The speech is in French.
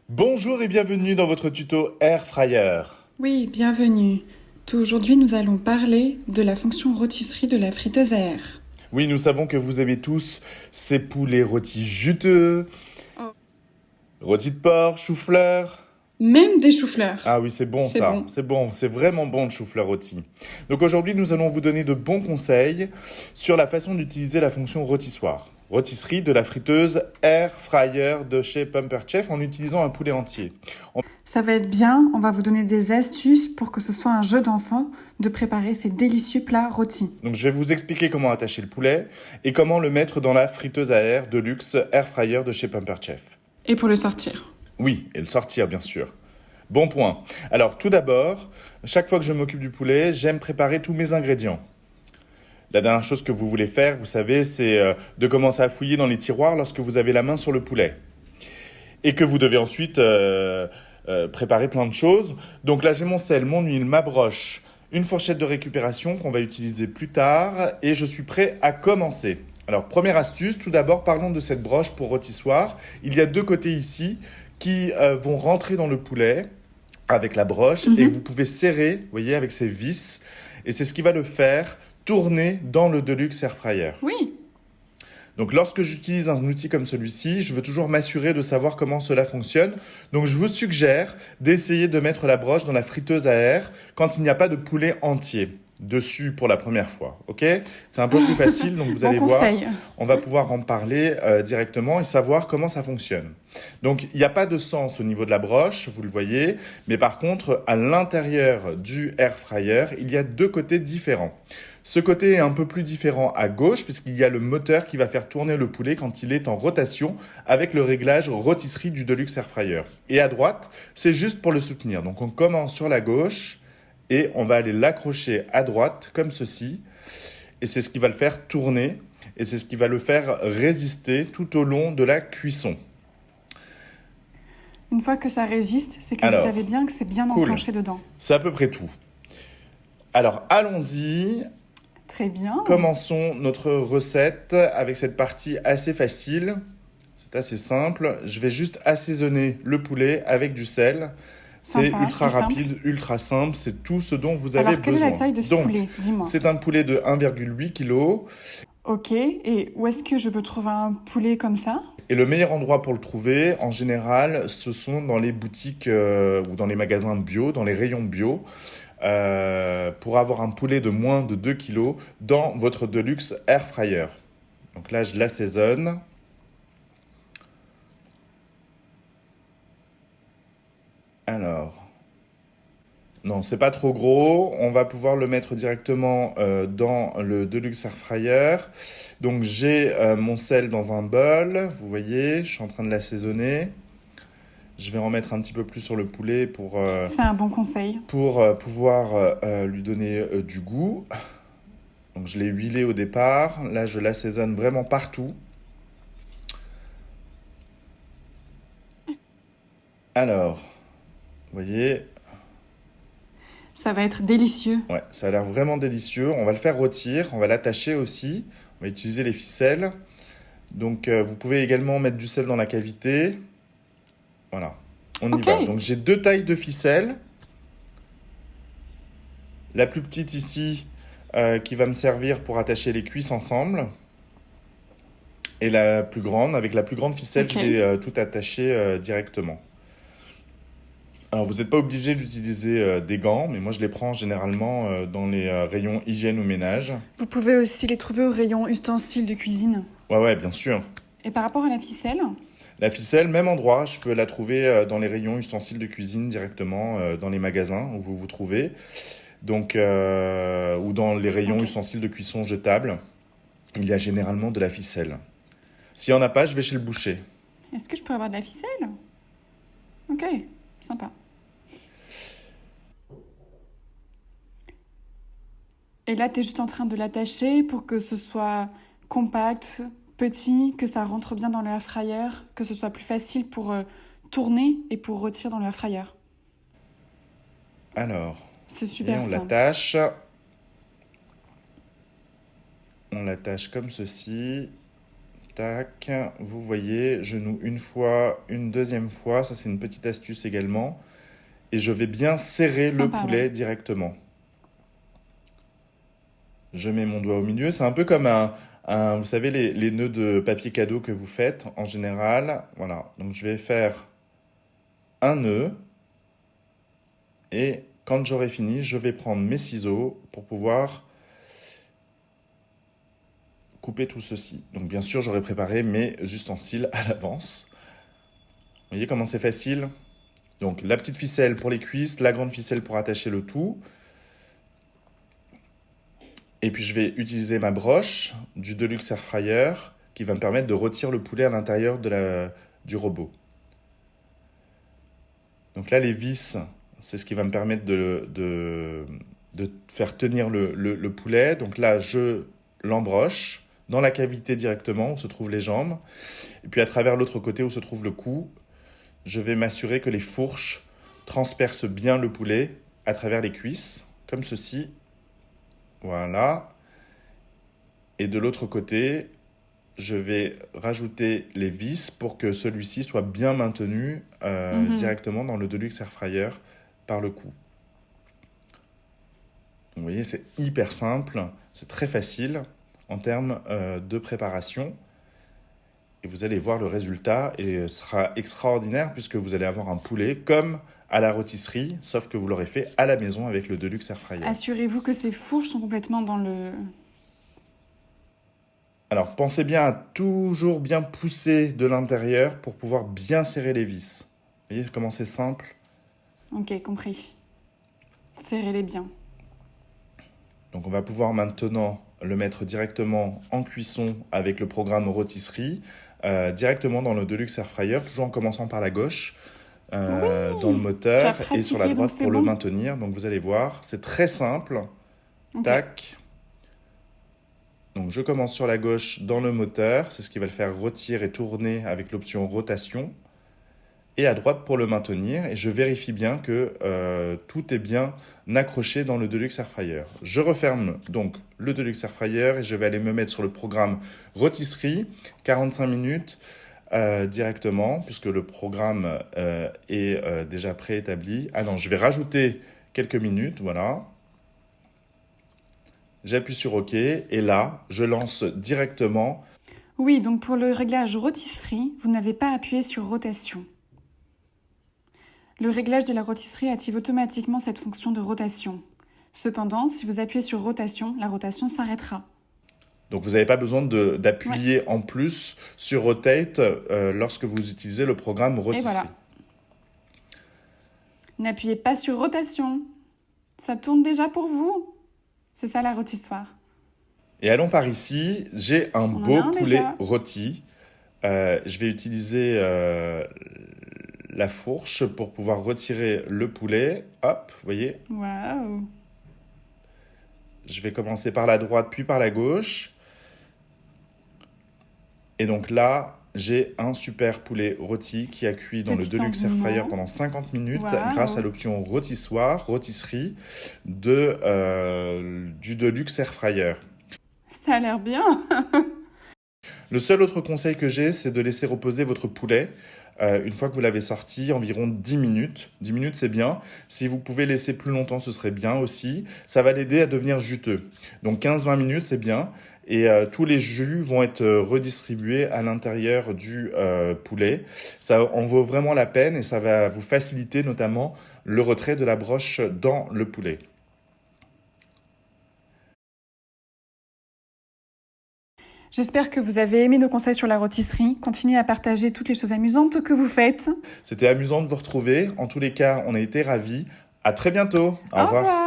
Bonjour et bienvenue dans votre tuto Air Fryer. Oui, bienvenue. Aujourd'hui, nous allons parler de la fonction rôtisserie de la friteuse à air. Oui, nous savons que vous aimez tous ces poulets rôtis juteux, Oh. rôtis de porc, chou-fleur. Même des choux-fleurs. Ah oui, c'est bon C'est ça, bon. c'est bon, c'est vraiment bon le chou-fleur rôti. Donc aujourd'hui, nous allons vous donner de bons conseils sur la façon d'utiliser la fonction rôtissoir. Rôtisserie de la friteuse Air Fryer de chez Pumper Chef en utilisant un poulet entier. Ça va être bien, on va vous donner des astuces pour que ce soit un jeu d'enfant de préparer ces délicieux plats rôtis. Donc je vais vous expliquer comment attacher le poulet et comment le mettre dans la friteuse à air de luxe Air Fryer de chez Pumper Chef. Et pour le sortir. Oui, et le sortir bien sûr. Bon point. Alors tout d'abord, chaque fois que je m'occupe du poulet, j'aime préparer tous mes ingrédients. La dernière chose que vous voulez faire, vous savez, c'est de commencer à fouiller dans les tiroirs lorsque vous avez la main sur le poulet. Et que vous devez ensuite préparer plein de choses. Donc là, j'ai mon sel, mon huile, ma broche, une fourchette de récupération qu'on va utiliser plus tard. Et je suis prêt à commencer. Alors, première astuce, tout d'abord, parlons de cette broche pour rôtissoir. Il y a deux côtés ici qui vont rentrer dans le poulet avec la broche et vous pouvez serrer, vous voyez, avec ces vis. Et c'est ce qui va le faire tourner dans le Deluxe Air Fryer. Oui. Donc lorsque j'utilise un outil comme celui-ci, je veux toujours m'assurer de savoir comment cela fonctionne. Donc je vous suggère d'essayer de mettre la broche dans la friteuse à air quand il n'y a pas de poulet entier dessus pour la première fois. Ok? C'est un peu plus facile, donc vous Bon allez voir, conseil. on va pouvoir en parler directement et savoir comment ça fonctionne. Donc il n'y a pas de sens au niveau de la broche, vous le voyez, mais par contre à l'intérieur du air fryer, il y a deux côtés différents. Ce côté est un peu plus différent à gauche puisqu'il y a le moteur qui va faire tourner le poulet quand il est en rotation avec le réglage rôtisserie du Deluxe Air Fryer. Et à droite, c'est juste pour le soutenir. Donc on commence sur la gauche et on va aller l'accrocher à droite comme ceci. Et c'est ce qui va le faire tourner et c'est ce qui va le faire résister tout au long de la cuisson. Une fois que ça résiste, c'est que vous Alors, savez bien que c'est bien cool. enclenché dedans. C'est à peu près tout. Alors allons-y. Très bien. Commençons notre recette avec cette partie assez facile. C'est assez simple. Je vais juste assaisonner le poulet avec du sel. C'est Sympa, ultra et simple. rapide, ultra simple. C'est tout ce dont vous avez Alors, quelle est besoin. la taille de ce Donc, poulet? Dis-moi. c'est un poulet de 1,8 kg. Ok, et où est-ce que je peux trouver un poulet comme ça? Et le meilleur endroit pour le trouver, en général, ce sont dans les boutiques ou dans les magasins bio, dans les rayons bio. Pour avoir un poulet de moins de 2 kg dans votre Deluxe Air Fryer. Donc là, je l'assaisonne. Alors, non, c'est pas trop gros. On va pouvoir le mettre directement dans le Deluxe Air Fryer. Donc j'ai mon sel dans un bol. Vous voyez, je suis en train de l'assaisonner. Je vais en mettre un petit peu plus sur le poulet C'est un bon conseil. pour pouvoir lui donner du goût. Donc je l'ai huilé au départ. Là, je l'assaisonne vraiment partout. Alors, vous voyez, Ça va être délicieux. ouais, ça a l'air vraiment délicieux. On va le faire rôtir, on va l'attacher aussi. On va utiliser les ficelles. Donc, vous pouvez également mettre du sel dans la cavité. Voilà, on y Ok. va. Donc, j'ai deux tailles de ficelles. La plus petite ici, qui va me servir pour attacher les cuisses ensemble. Et la plus grande, avec la plus grande ficelle, Ok. je vais tout attacher directement. Alors, vous n'êtes pas obligé d'utiliser des gants, mais moi, je les prends généralement dans les rayons hygiène ou ménage. Vous pouvez aussi les trouver au rayon ustensiles de cuisine. Ouais, ouais, bien sûr. Et par rapport à la ficelle, La ficelle, même endroit, je peux la trouver dans les rayons ustensiles de cuisine directement, dans les magasins où vous vous trouvez. Donc, ou dans les rayons ok. ustensiles de cuisson jetables, il y a généralement de la ficelle. S'il n'y en a pas, je vais chez le boucher. Est-ce que je peux avoir de la ficelle? Ok, sympa. Et là, tu es juste en train de l'attacher pour que ce soit compact, petit, que ça rentre bien dans le air fryer, que ce soit plus facile pour tourner et pour retirer dans le air fryer. Alors, C'est et super on simple. l'attache. On l'attache comme ceci. tac. Vous voyez, je noue une fois, une deuxième fois. Ça, c'est une petite astuce également. Et je vais bien serrer le Sympa, poulet ouais. directement. Je mets mon doigt au milieu. C'est un peu comme vous savez, les nœuds de papier cadeau que vous faites en général. Voilà. Donc, je vais faire un nœud. Et quand j'aurai fini, je vais prendre mes ciseaux pour pouvoir couper tout ceci. Donc, bien sûr, j'aurai préparé mes ustensiles à l'avance. Vous voyez comment c'est facile? Donc, la petite ficelle pour les cuisses, la grande ficelle pour attacher le tout. Et puis, je vais utiliser ma broche du Deluxe Air Fryer qui va me permettre de rôtir le poulet à l'intérieur du robot. Donc là, les vis, c'est ce qui va me permettre de faire tenir le poulet. Donc là, je l'embroche dans la cavité directement où se trouvent les jambes. Et puis à travers l'autre côté où se trouve le cou, je vais m'assurer que les fourches transpercent bien le poulet à travers les cuisses, comme ceci. Voilà. Et de l'autre côté, je vais rajouter les vis pour que celui-ci soit bien maintenu directement dans le Deluxe Air Fryer par le cou. Vous voyez, c'est hyper simple, c'est très facile en termes de préparation. Et vous allez voir le résultat et ce sera extraordinaire puisque vous allez avoir un poulet comme à la rôtisserie, sauf que vous l'aurez fait à la maison avec le Deluxe Air Fryer. Assurez-vous que ces fourches sont complètement dans le... Alors, pensez bien à toujours bien pousser de l'intérieur pour pouvoir bien serrer les vis. Vous voyez comment c'est simple? Ok, compris. Serrez-les bien. Donc, on va pouvoir maintenant le mettre directement en cuisson avec le programme rôtisserie, directement dans le Deluxe Air Fryer, toujours en commençant par la gauche, dans le moteur et sur la droite pour le maintenir. Donc, vous allez voir, c'est très simple. Ok. Tac. Donc, je commence sur la gauche dans le moteur. C'est ce qui va le faire rôtir et tourner avec l'option rotation. Et à droite pour le maintenir. Et je vérifie bien que tout est bien accroché dans le Deluxe Air Fryer. Je referme donc le Deluxe Air Fryer et je vais aller me mettre sur le programme rôtisserie. 45 minutes directement, puisque le programme est déjà préétabli. Ah non, je vais rajouter quelques minutes, voilà. J'appuie sur OK et là, je lance directement. Oui, donc pour le réglage rôtisserie, vous n'avez pas appuyé sur rotation. Le réglage de la rôtisserie active automatiquement cette fonction de rotation. Cependant, si vous appuyez sur rotation, la rotation s'arrêtera. Donc vous n'avez pas besoin d'appuyer en plus sur Rotate lorsque vous utilisez le programme rôtisserie. Et voilà. N'appuyez pas sur rotation. Ça tourne déjà pour vous. C'est ça la rôtissoire. Et allons par ici, j'ai un beau poulet rôti. Je vais utiliser la fourche pour pouvoir retirer le poulet. Hop, vous voyez. Waouh. Je vais commencer par la droite puis par la gauche. Et donc là, j'ai un super poulet rôti qui a cuit dans le Deluxe Air Fryer pendant 50 minutes grâce à l'option rôtisserie du Deluxe Air Fryer. Ça a l'air bien. Le seul autre conseil que j'ai, c'est de laisser reposer votre poulet. Une fois que vous l'avez sorti, environ 10 minutes. 10 minutes, c'est bien. Si vous pouvez laisser plus longtemps, ce serait bien aussi. Ça va l'aider à devenir juteux. Donc 15-20 minutes, c'est bien. Et tous les jus vont être redistribués à l'intérieur du poulet. Ça en vaut vraiment la peine et ça va vous faciliter notamment le retrait de la broche dans le poulet. J'espère que vous avez aimé nos conseils sur la rôtisserie. Continuez à partager toutes les choses amusantes que vous faites. C'était amusant de vous retrouver. En tous les cas, on a été ravis. À très bientôt. Au revoir.